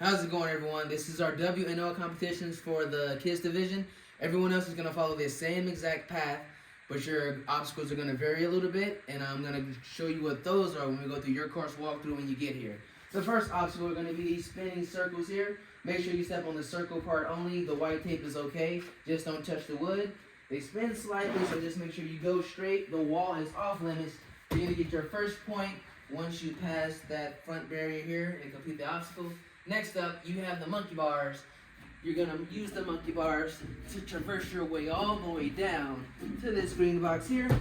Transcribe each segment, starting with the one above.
How's it going, everyone? This is our WNL competitions for the kids division. Everyone else is going to follow the same exact path, but your obstacles are going to vary a little bit, and I'm going to show you what those are when we go through your course walkthrough when you get here. The first obstacle are going to be these spinning circles here. Make sure you step on the circle part only. The white tape is okay. Just don't touch the wood. They spin slightly, so just make sure you go straight. The wall is off limits. You're going to get your first point once you pass that front barrier here and complete the obstacle. Next up, you have the monkey bars. You're going to use the monkey bars to traverse your way all the way down to this green box here. And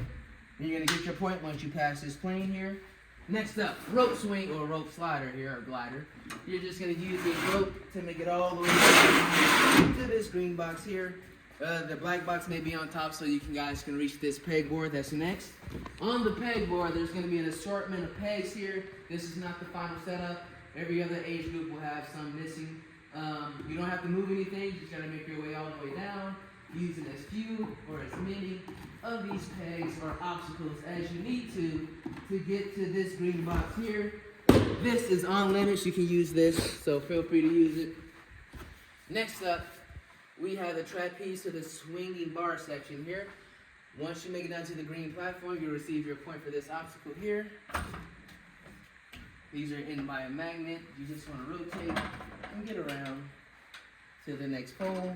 you're going to get your point once you pass this plane here. Next up, rope swing or rope slider here, or glider. You're just going to use this rope to make it all the way down to this green box here. The black box may be on top so you guys can reach this pegboard that's next. On the pegboard, there's going to be an assortment of pegs here. This is not the final setup. Every other age group will have some missing. You don't have to move anything. You just got to make your way all the way down, using as few or as many of these pegs or obstacles as you need to get to this green box here. This is on limits. You can use this, so feel free to use it. Next up, we have the trapeze to the swinging bar section here. Once you make it down to the green platform, you'll receive your point for this obstacle here. These are in by a magnet. You just want to rotate and get around to the next pole.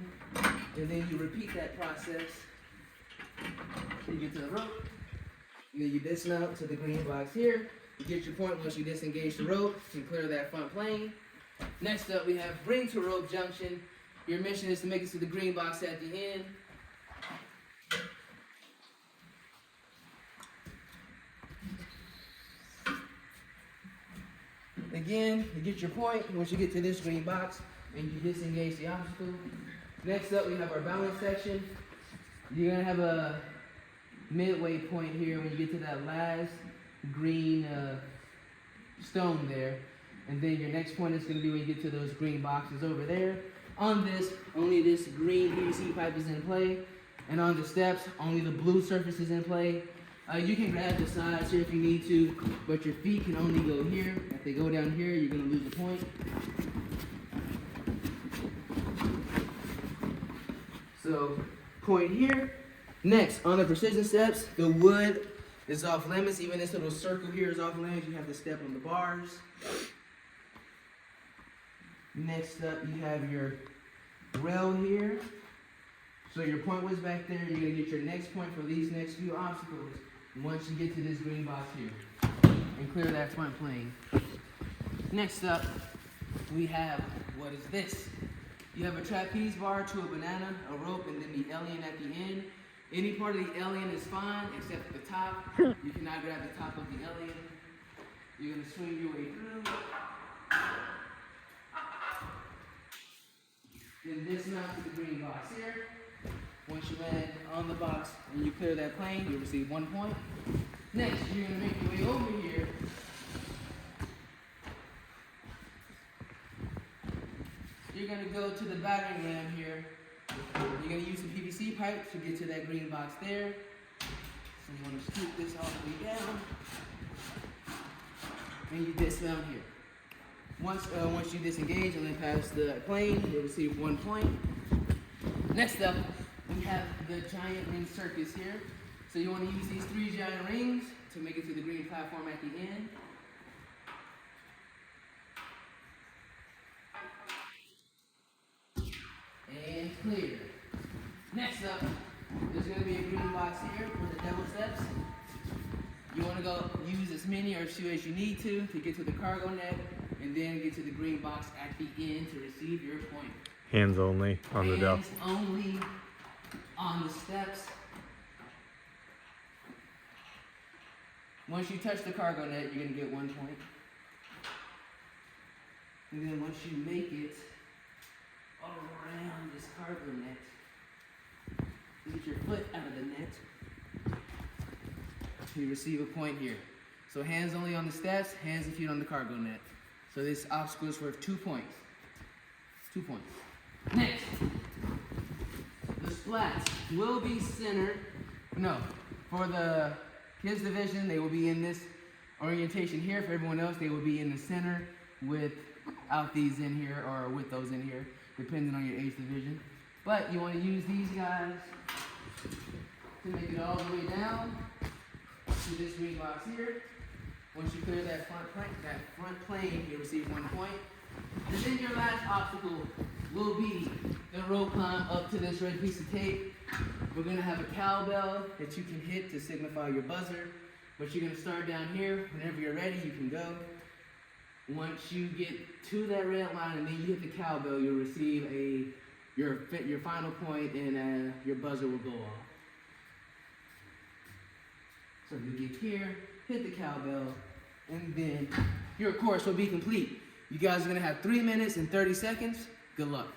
And then you repeat that process. You get to the rope. Then you dismount to the green box here. You get your point once you disengage the rope to clear that front plane. Next up, we have bring to rope junction. Your mission is to make it to the green box at the end. Again, you get your point once you get to this green box and you disengage the obstacle. Next up, we have our balance section. You're going to have a midway point here when you get to that last green stone there. And then your next point is going to be when you get to those green boxes over there. On this, only this green PVC pipe is in play. And on the steps, only the blue surface is in play. You can grab the sides here if you need to, but your feet can only go here. If they go down here, you're going to lose a point. So, point here. Next, on the precision steps, the wood is off limits. Even this little circle here is off limits. You have to step on the bars. Next up, you have your rail here. So your point was back there. You're going to get your next point for these next few obstacles once you get to this green box here and clear that front plane. Next up, we have, what is this? You have a trapeze bar to a banana, a rope, and then the alien at the end. Any part of the alien is fine except the top. You cannot grab the top of the alien. You're going to swing your way through. Then dismount to the green box here. Once you land on the box and you clear that plane, you'll receive 1 point. Next, you're going to make your way over here. You're going to go to the battering ram here. You're going to use the PVC pipe to get to that green box there. So you want to scoop this all the way down. And you dismount here. Once you disengage and then pass the plane, you'll receive 1 point. Next up, we have the giant ring circus here. So you want to use these 3 giant rings to make it to the green platform at the end. And clear. Next up, there's going to be a green box here for the double steps. You want to go use as many or as few as you need to get to the cargo net and then get to the green box at the end to receive your point. Hands only on the dell. Hands only on the steps. Once you touch the cargo net, you're going to get 1 point. And then once you make it around this cargo net, you get your foot out of the net, you receive a point here. So hands only on the steps, hands and feet on the cargo net. So this obstacle is worth 2 points. 2 points. Next, the splats will be centered. No, for the kids division, they will be in this orientation here. For everyone else, they will be in the center with without these in here or with those in here, depending on your age division. But you want to use these guys to make it all the way down to this ring box here. Once you clear that front plane, you'll receive 1 point. And then your last obstacle will be the rope climb up to this red piece of tape. We're gonna have a cowbell that you can hit to signify your buzzer. But you're gonna start down here. Whenever you're ready, you can go. Once you get to that red line and then you hit the cowbell, you'll receive your final point, and your buzzer will go off. So you get here, hit the cowbell, and then your course will be complete. You guys are gonna have 3 minutes and 30 seconds. Good luck.